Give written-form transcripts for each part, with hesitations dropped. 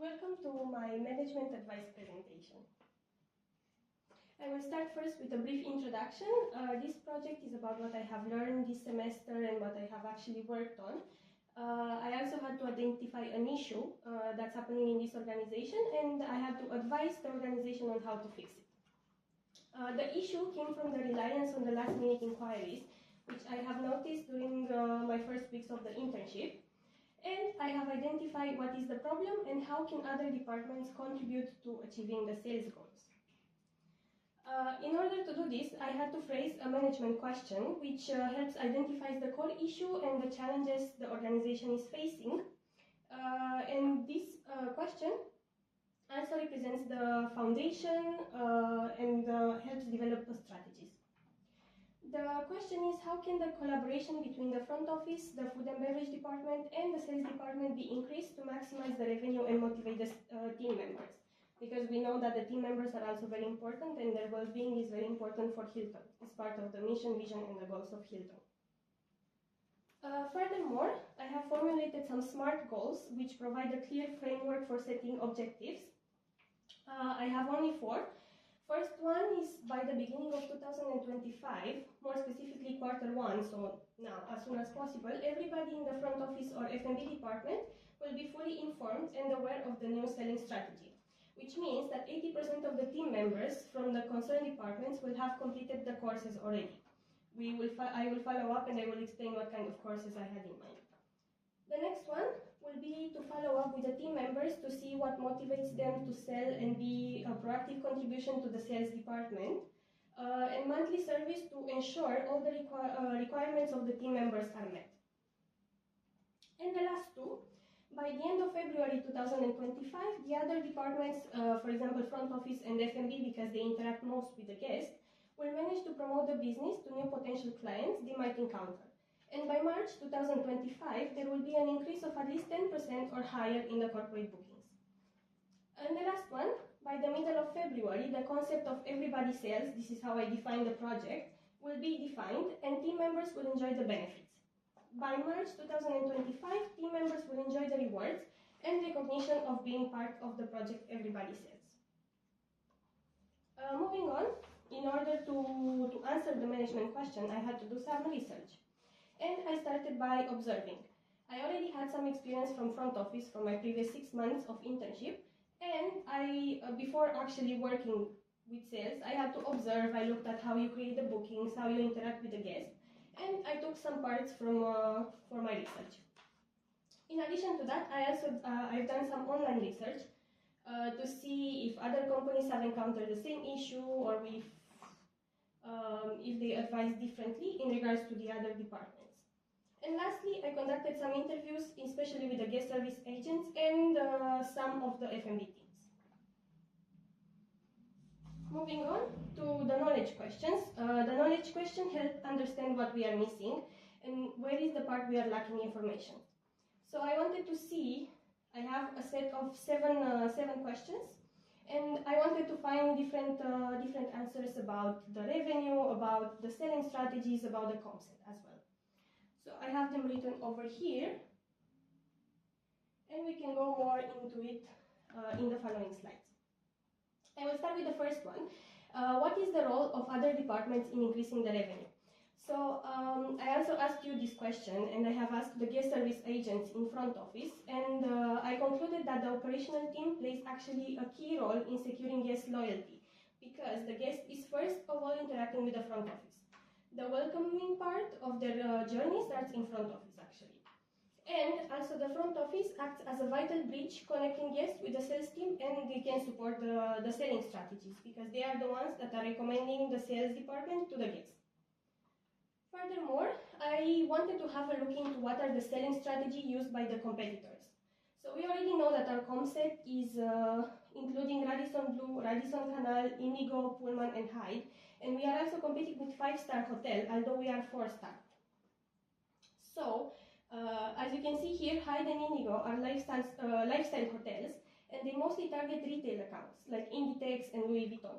Welcome to my management advice presentation. I will start first with a brief introduction. This project is about what I have learned this semester and what I have actually worked on. I also had to identify an issue that's happening in this organization, and I had to advise the organization on how to fix it. The issue came from the reliance on the last-minute inquiries, which I have noticed during my first weeks of the internship. And I have identified what is the problem and how can other departments contribute to achieving the sales goals. In order to do this, I had to phrase a management question which helps identify the core issue and the challenges the organization is facing. And this question also represents the foundation and helps develop the strategies. The question is, how can the collaboration between the front office, the food and beverage department, and the sales department be increased to maximize the revenue and motivate the team members? Because we know that the team members are also very important, and their well-being is very important for Hilton. It's part of the mission, vision, and the goals of Hilton. Furthermore, I have formulated some SMART goals, which provide a clear framework for setting objectives. I have only 4. First one is by the beginning of 2025, more specifically Q1, so now as soon as possible, everybody in the front office or F&B department will be fully informed and aware of the new selling strategy, which means that 80% of the team members from the concerned departments will have completed the courses already. I will follow up and I will explain what kind of courses I had in mind. The next one will be to follow up with the team members to see what motivates them to sell and be a proactive contribution to the sales department, and monthly service to ensure all the requirements of the team members are met. And the last 2, by the end of February 2025, the other departments, for example front office and F&B, because they interact most with the guests, will manage to promote the business to new potential clients they might encounter. And by March 2025, there will be an increase of at least 10% or higher in the corporate bookings. And the last one, by the middle of February, the concept of everybody sells, this is how I define the project, will be defined and team members will enjoy the benefits. By March 2025, team members will enjoy the rewards and recognition of being part of the project Everybody Sells. Moving on, in order to answer the management question, I had to do some research. And I started by observing. I already had some experience from front office from my previous 6 months of internship, and before actually working with sales, I had to observe. I looked at how you create the bookings, how you interact with the guests, and I took some parts from for my research. In addition to that, I've done some online research to see if other companies have encountered the same issue or if they advise differently in regards to the other departments. And lastly, I conducted some interviews, especially with the guest service agents and some of the F&B teams. Moving on to the knowledge questions. The knowledge question helped understand what we are missing and where is the part we are lacking information. So I wanted to see, I have a set of seven questions, and I wanted to find different answers about the revenue, about the selling strategies, about the concept as well. So I have them written over here, and we can go more into it in the following slides. I will start with the first one. What is the role of other departments in increasing the revenue? So I also asked you this question, and I have asked the guest service agents in front office, and I concluded that the operational team plays actually a key role in securing guest loyalty, because the guest is first of all interacting with the front office. The welcoming part of their journey starts in front office actually. And also the front office acts as a vital bridge connecting guests with the sales team, and they can support the selling strategies because they are the ones that are recommending the sales department to the guests. Furthermore, I wanted to have a look into what are the selling strategies used by the competitors. So we already know that our concept is including Radisson Blu, Radisson Canal, Indigo, Pullman, and Hyde, and we are also competing with 5-star hotel, although we are 4-star. So, as you can see here, Hyde and Indigo are lifestyle hotels, and they mostly target retail accounts like Inditex and Louis Vuitton,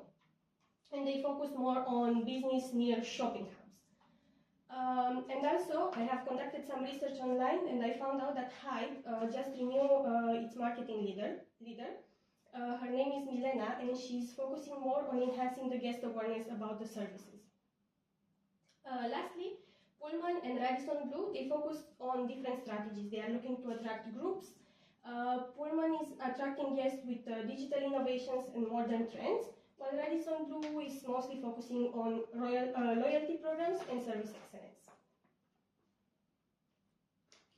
and they focus more on business near shopping hubs. And also, I have conducted some research online, and I found out that Hyde just renewed its marketing leader. Her name is Milena, and she's focusing more on enhancing the guest awareness about the services. Lastly, Pullman and Radisson Blu, they focus on different strategies. They are looking to attract groups. Pullman is attracting guests with digital innovations and modern trends, while Radisson Blu is mostly focusing on loyalty programs and service excellence.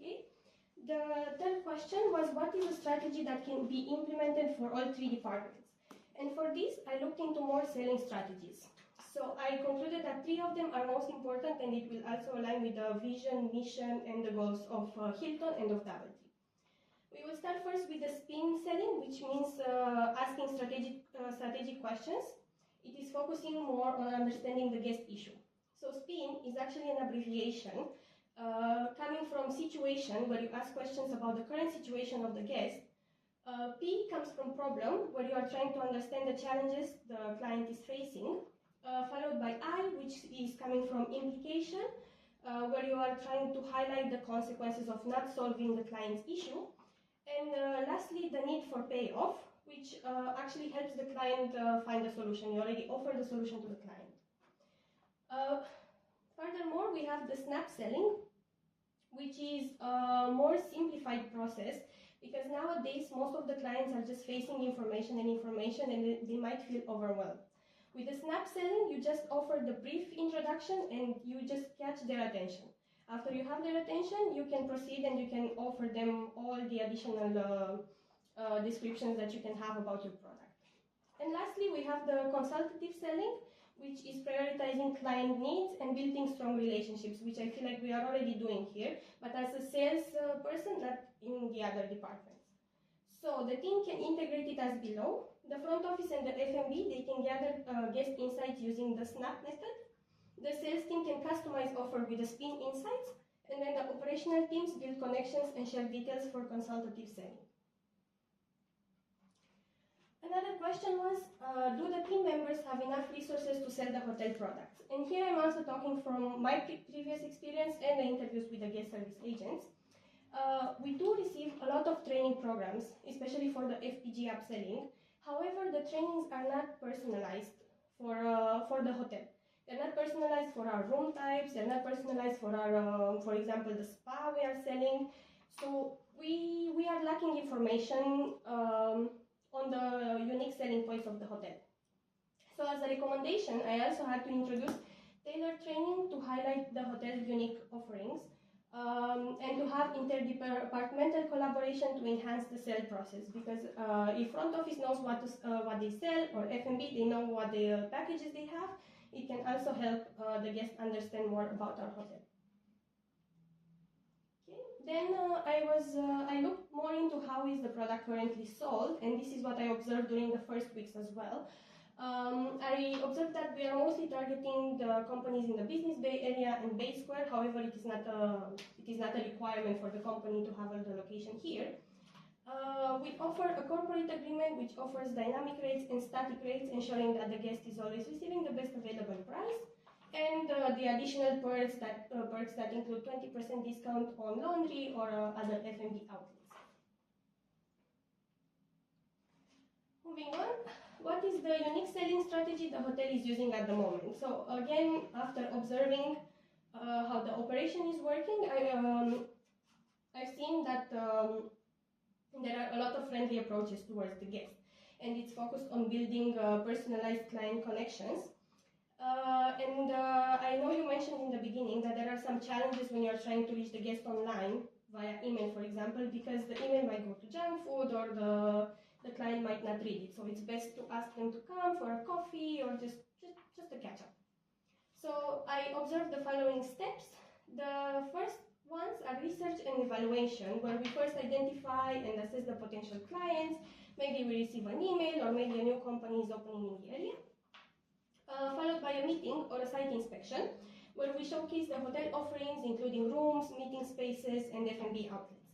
Okay. The third question was, what is a strategy that can be implemented for all three departments? And for this, I looked into more selling strategies. So I concluded that three of them are most important, and it will also align with the vision, mission, and the goals of Hilton and of DoubleTree. We will start first with the spin selling, which means asking strategic questions. It is focusing more on understanding the guest issue. So spin is actually an abbreviation coming from situation, where you ask questions about the current situation of the guest. P comes from problem, where you are trying to understand the challenges the client is facing. Followed by I, which is coming from implication, where you are trying to highlight the consequences of not solving the client's issue. And lastly, the need for payoff, which actually helps the client find a solution. You already offer the solution to the client. Furthermore, we have the snap selling, which is a more simplified process, because nowadays most of the clients are just facing information and they might feel overwhelmed. With the snap selling, you just offer the brief introduction and you just catch their attention. After you have their attention, you can proceed and you can offer them all the additional descriptions that you can have about your product. And lastly, we have the consultative selling, which is prioritizing client needs and building strong relationships, which I feel like we are already doing here, but as a sales person, not in the other departments. So the team can integrate it as below. The front office and the F&B, they can gather guest insights using the SNAP method. The sales team can customize offer with the spin insights, and then the operational teams build connections and share details for consultative selling. Another question was, do the team members have enough resources to sell the hotel products? And here I'm also talking from my previous experience and the interviews with the guest service agents. We do receive a lot of training programs, especially for the FPG upselling. However, the trainings are not personalized for the hotel. They're not personalized for our room types. They're not personalized for our, for example, the spa we are selling. So we are lacking information on the unique selling points of the hotel. So as a recommendation, I also had to introduce tailored training to highlight the hotel's unique offerings. And to have interdepartmental collaboration to enhance the sale process, because if front office knows what they sell, or F&B, they know what the packages they have, it can also help the guests understand more about our hotel. Okay. Then I looked more into how is the product currently sold, and this is what I observed during the first weeks as well. I observed that we are mostly targeting the companies in the Business Bay Area and Bay Square. However, it is not a requirement for the company to have the location here. We offer a corporate agreement which offers dynamic rates and static rates, ensuring that the guest is always receiving the best available price. And the additional perks that include 20% discount on laundry or other F&B outlets. Moving on. What is the unique selling strategy the hotel is using at the moment? So again, after observing how the operation is working, I've seen that there are a lot of friendly approaches towards the guest, and it's focused on building personalized client connections. I know you mentioned in the beginning that there are some challenges when you're trying to reach the guest online via email, for example, because the email might go to junk food or the client might not read it. So it's best to ask them to come for a coffee or just a catch up. So I observed the following steps. The first ones are research and evaluation, where we first identify and assess the potential clients. Maybe we receive an email, or maybe a new company is opening in the area. Followed by a meeting or a site inspection, where we showcase the hotel offerings, including rooms, meeting spaces, and F&B outlets.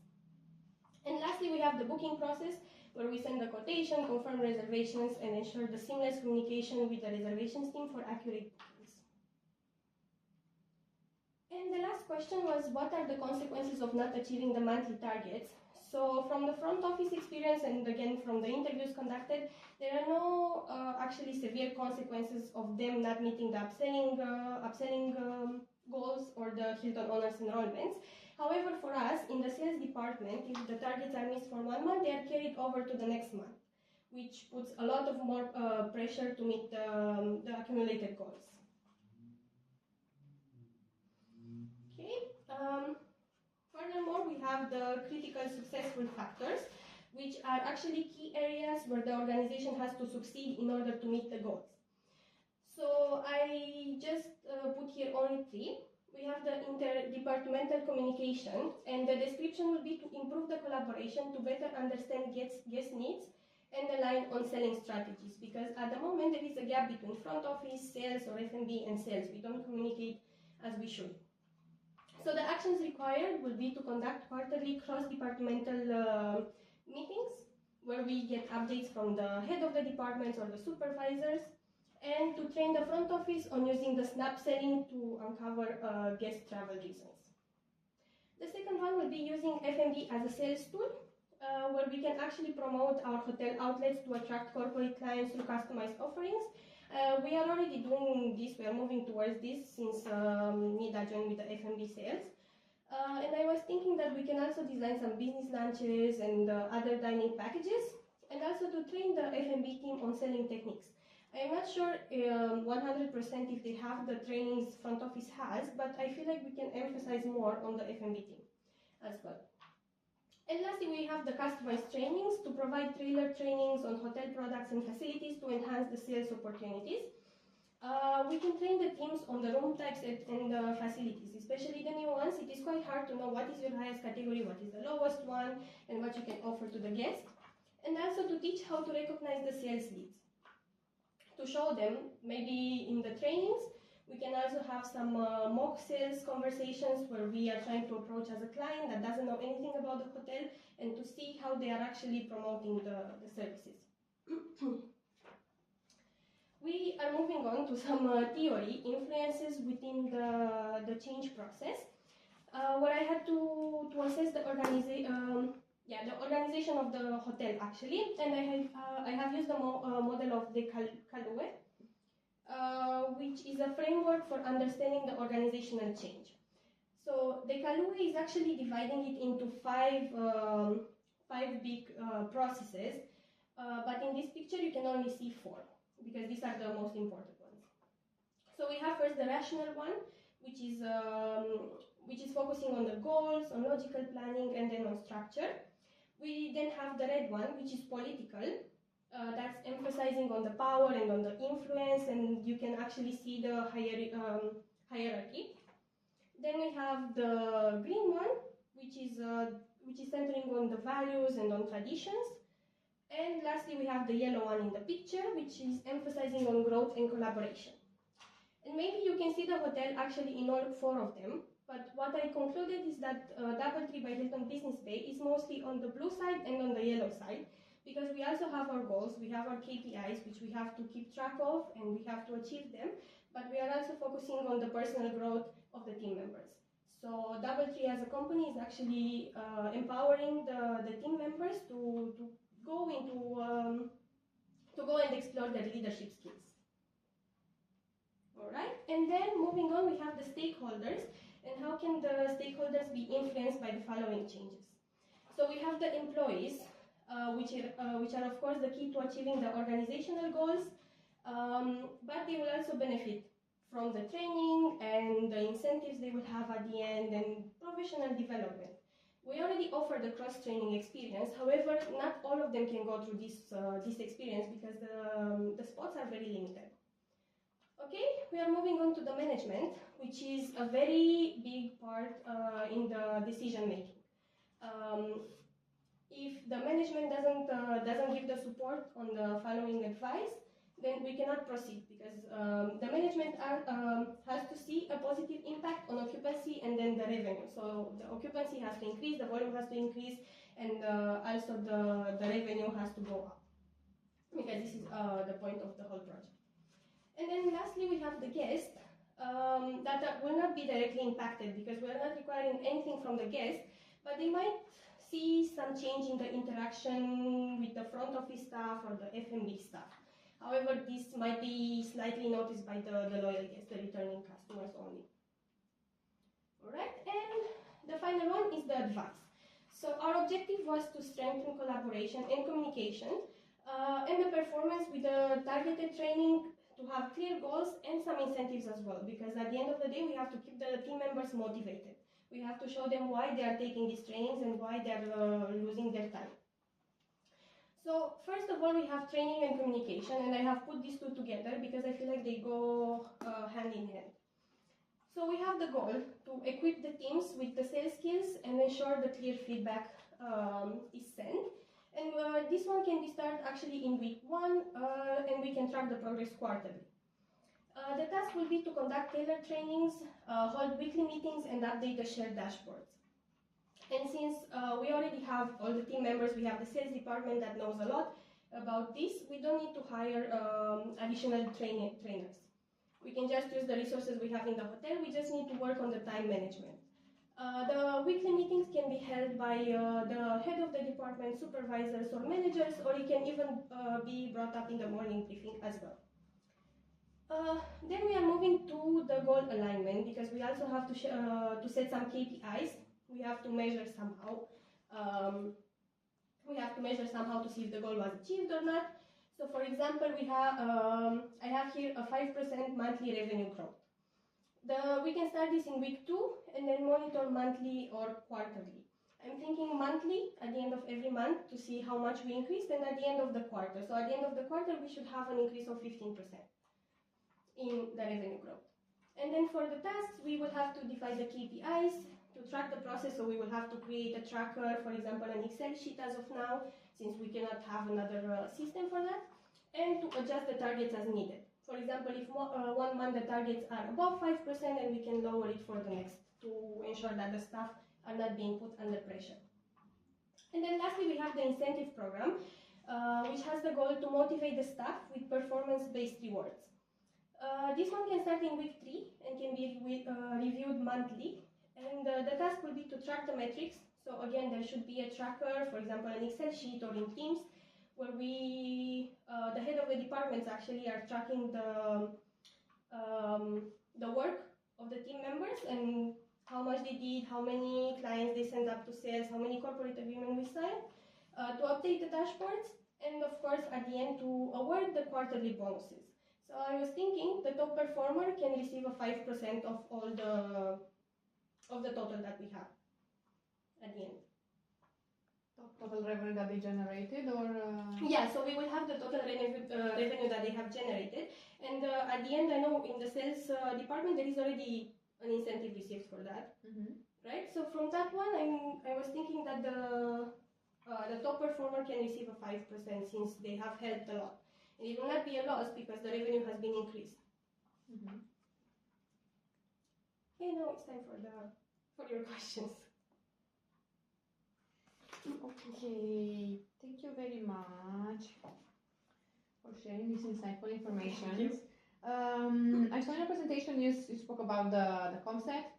And lastly, we have the booking process, where we send the quotation, confirm reservations, and ensure the seamless communication with the reservations team for accurate bookings. And the last question was, what are the consequences of not achieving the monthly targets? So from the front office experience and again from the interviews conducted, there are no actually severe consequences of them not meeting the upselling goals or the Hilton Honors enrollments. However, for us in the sales department, if the targets are missed for 1 month, they are carried over to the next month, which puts a lot of more pressure to meet the accumulated goals. Okay. Furthermore, we have the critical successful factors, which are actually key areas where the organization has to succeed in order to meet the goals. So I just put here only 3. We have the interdepartmental communication, and the description will be to improve the collaboration to better understand guest needs and align on selling strategies, because at the moment there is a gap between front office, sales, or F&B and sales. We don't communicate as we should. So the actions required will be to conduct quarterly cross-departmental meetings where we get updates from the head of the departments or the supervisors, and to train the front office on using the snap selling to uncover guest travel reasons. The second one will be using F&B as a sales tool, where we can actually promote our hotel outlets to attract corporate clients through customized offerings. We are already doing this, we are moving towards this since Nida joined with the F&B sales. And I was thinking that we can also design some business lunches and other dining packages, and also to train the F&B team on selling techniques. I'm not sure 100% if they have the trainings front office has, but I feel like we can emphasize more on the F&B team as well. And lastly, we have the customized trainings to provide tailored trainings on hotel products and facilities to enhance the sales opportunities. We can train the teams on the room types and the facilities, especially the new ones. It is quite hard to know what is your highest category, what is the lowest one, and what you can offer to the guests. And also to teach how to recognize the sales leads. To show them, maybe in the trainings, we can also have some mock sales conversations where we are trying to approach as a client that doesn't know anything about the hotel and to see how they are actually promoting the services. We are moving on to some theory influences within the change process, where I had to assess the organization of the hotel actually, and I have used the model of the Kalue, which is a framework for understanding the organizational change. So the Kalue is actually dividing it into five big processes, but in this picture you can only see 4, because these are the most important ones. So we have first the rational one, which is focusing on the goals, on logical planning, and then on structure. We then have the red one, which is political. That's emphasizing on the power and on the influence, and you can actually see the hierarchy. Then we have the green one, which is centering on the values and on traditions. And lastly, we have the yellow one in the picture, which is emphasizing on growth and collaboration. And maybe you can see the hotel actually in all 4 of them. But what I concluded is that DoubleTree by Hilton Business Bay is mostly on the blue side and on the yellow side, because we also have our goals, we have our KPIs, which we have to keep track of and we have to achieve them, but we are also focusing on the personal growth of the team members. So DoubleTree as a company is actually empowering the team members to go and explore their leadership skills. All right, and then moving on, we have the stakeholders, and how can the stakeholders be influenced by the following changes. So we have the employees, which are of course the key to achieving the organizational goals, but they will also benefit from the training and the incentives they will have at the end and professional development. We already offer the cross-training experience, however, not all of them can go through this experience because the spots are very limited. Okay, we are moving on to the management, which is a very big part in the decision making. If the management doesn't give the support on the following advice, then we cannot proceed, because the management has to see a positive impact on occupancy and then the revenue. So the occupancy has to increase, the volume has to increase, and also the revenue has to go up, because this is the point of the whole project. And then lastly, we have the guest that will not be directly impacted, because we are not requiring anything from the guest, but they might see some change in the interaction with the front office staff or the F&B staff. However, this might be slightly noticed by the loyal guests, the returning customers only. Alright, and the final one is the advice. So our objective was to strengthen collaboration and communication and the performance with the targeted training, to have clear goals and some incentives as well, because at the end of the day we have to keep the team members motivated. We have to show them why they are taking these trainings and why they are losing their time. So first of all, we have training and communication, and I have put these two together because I feel like they go hand in hand. So we have the goal to equip the teams with the sales skills and ensure the clear feedback is sent. And this one can be started actually in week 1 and we can track the progress quarterly. The task will be to conduct tailored trainings, hold weekly meetings and update the shared dashboards. And since we already have all the team members, we have the sales department that knows a lot about this, we don't need to hire additional trainers. We can just use the resources we have in the hotel, we just need to work on the time management. The weekly meetings can be held by the head of the department, supervisors or managers, or it can even be brought up in the morning briefing as well. Then we are moving to the goal alignment, because we also have to set some KPIs. We have to measure somehow. To see if the goal was achieved or not. So for example, we have I have here a 5% monthly revenue growth. We can start this in week 2 and then monitor monthly or quarterly. I'm thinking monthly at the end of every month to see how much we increased, and at the end of the quarter. So at the end of the quarter, we should have an increase of 15% in the revenue growth. And then for the tasks, we will have to define the KPIs to track the process. So we will have to create a tracker, for example, an Excel sheet as of now, since we cannot have another system for that, and to adjust the targets as needed. For example, if 1 month the targets are above 5%, and we can lower it for the next to ensure that the staff are not being put under pressure. And then lastly, we have the incentive program, which has the goal to motivate the staff with performance-based rewards. This one can start in week 3 and can be reviewed monthly. And the task will be to track the metrics. So again, there should be a tracker, for example, an Excel sheet or in Teams, where the head of the departments actually are tracking the work of the team members and how much they did, how many clients they send up to sales, how many corporate agreements we signed, to update the dashboards, and of course at the end to award the quarterly bonuses. So I was thinking the top performer can receive a 5% of all the total that we have at the end. Total revenue that they generated, or yeah, so we will have the total revenue that they have generated, and at the end, I know in the sales department there is already an incentive received for that, right? So from that one, I was thinking that the top performer can receive a 5% since they have helped a lot, and it will not be a loss because the revenue has been increased. Okay, now it's time for your questions. Okay, thank you very much for sharing this insightful information. Thank you. I saw in your presentation you spoke about the concept.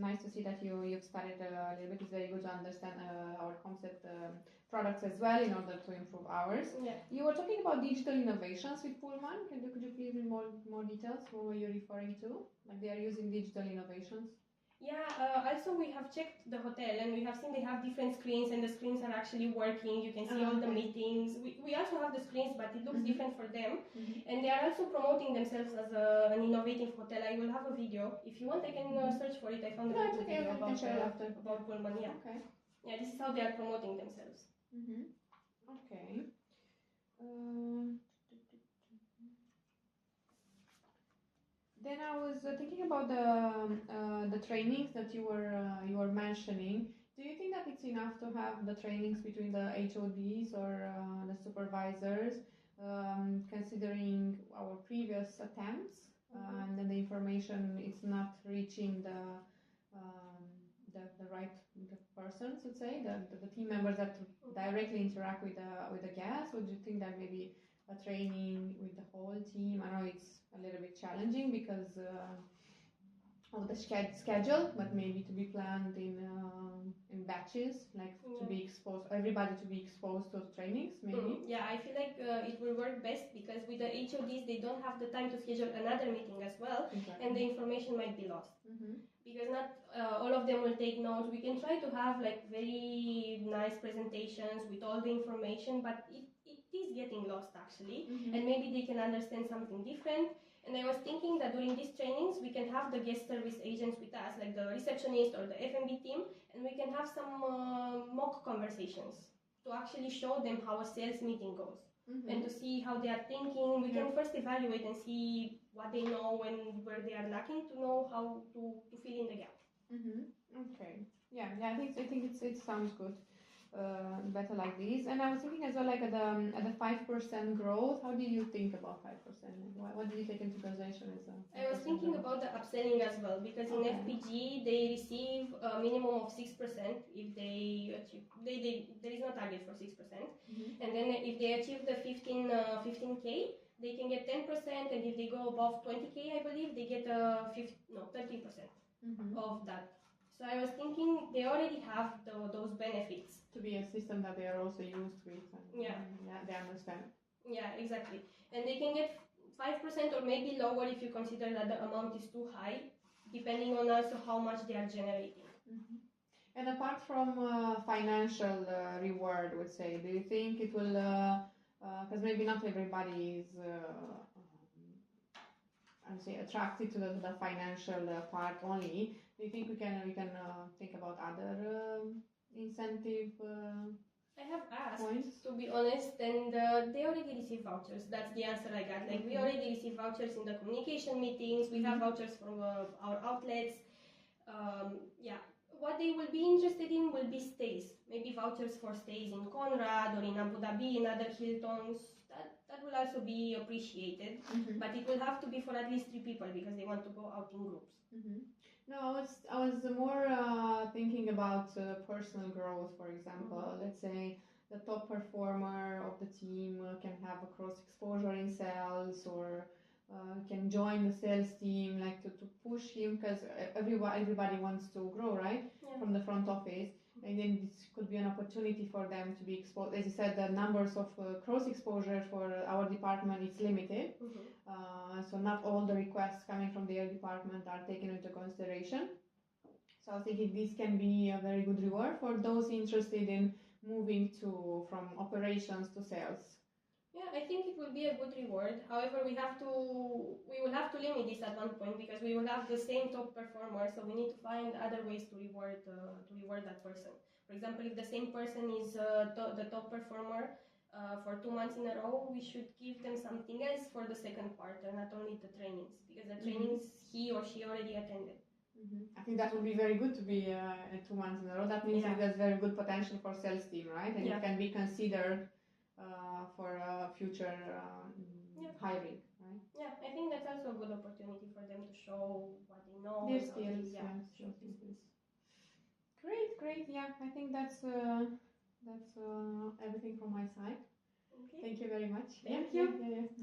Nice to see that you've studied a little bit. It's very good to understand our concept products as well in order to improve ours. Yeah. You were talking about digital innovations with Pullman. Could you please give more details? What were you referring to? Like they are using digital innovations? Yeah, also we have checked the hotel and we have seen they have different screens and the screens are actually working. You can see all the meetings. We also have the screens, but it looks different for them. And they are also promoting themselves as an innovative hotel. I will have a video. If you want, I can search for it. I found a video about Pullman. Yeah. Okay. Yeah, this is how they are promoting themselves. Okay. Then I was thinking about the trainings that you were mentioning. Do you think that it's enough to have the trainings between the HODs or the supervisors, considering our previous attempts, and then the information is not reaching the right persons, let's say, the team members that directly interact with the guests? Or do you think that maybe a training with the whole team? I know it's a little bit challenging because of the schedule, but maybe to be planned in batches, like to be exposed, everybody to be exposed to the trainings, maybe. Yeah, I feel like it will work best because with the HODs they don't have the time to schedule another meeting as well, Exactly. and the information might be lost. Because not all of them will take notes. We can try to have like very nice presentations with all the information, but it is getting lost actually, and maybe they can understand something different. And I was thinking that during these trainings we can have the guest service agents with us, like the receptionist or the F&B team, and we can have some mock conversations to actually show them how a sales meeting goes. And to see how they are thinking. We can first evaluate and see what they know and where they are lacking to know how to fill in the gap. Okay. Yeah. I think it sounds good. Better like this. And I was thinking as well, like at the 5% growth. How do you think about 5%? What did you take into consideration as a? I was thinking about the upselling as well, because in FPG they receive a minimum of 6% if they achieve. There is no target for 6%, and then if they achieve the 15K, they can get 10%, and if they go above 20K, I believe they get 30% of that. So I was thinking they already have those benefits. To be a system that they are also used with. And, they understand. Yeah, exactly. And they can get 5% or maybe lower if you consider that the amount is too high, depending on also how much they are generating. And apart from financial reward, would say, do you think it will, because maybe not everybody is, attracted to the financial part only. Do you think we can think about other incentive? I have asked, points? to be honest, and they already receive vouchers. That's the answer I got. Like we already receive vouchers in the communication meetings. We have vouchers from our outlets. What they will be interested in will be stays. Maybe vouchers for stays in Conrad or in Abu Dhabi, in other Hiltons. That will also be appreciated, but it will have to be for at least 3 people because they want to go out in groups. No, I was more thinking about personal growth, for example. Let's say the top performer of the team can have a cross exposure in sales, or can join the sales team, like to push him, because everybody wants to grow, right? From the front office. And then this could be an opportunity for them to be exposed. As you said, the numbers of cross exposure for our department is limited. So not all the requests coming from their department are taken into consideration. So I think this can be a very good reward for those interested in moving from operations to sales. Yeah, I think it will be a good reward. However, we will have to limit this at one point because we will have the same top performer. So we need to find other ways to reward that person. For example, if the same person is the top performer for 2 months in a row, we should give them something else for the second quarter, not only the trainings, because the trainings he or she already attended. I think that would be very good to be 2 months in a row. That means it has very good potential for sales team, right? And it can be considered for future hiring, right? Yeah, I think that's also a good opportunity for them to show what they know. Their skills, Great. Yeah, I think that's everything from my side. Okay. Thank you very much. Thank you.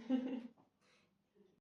Yeah.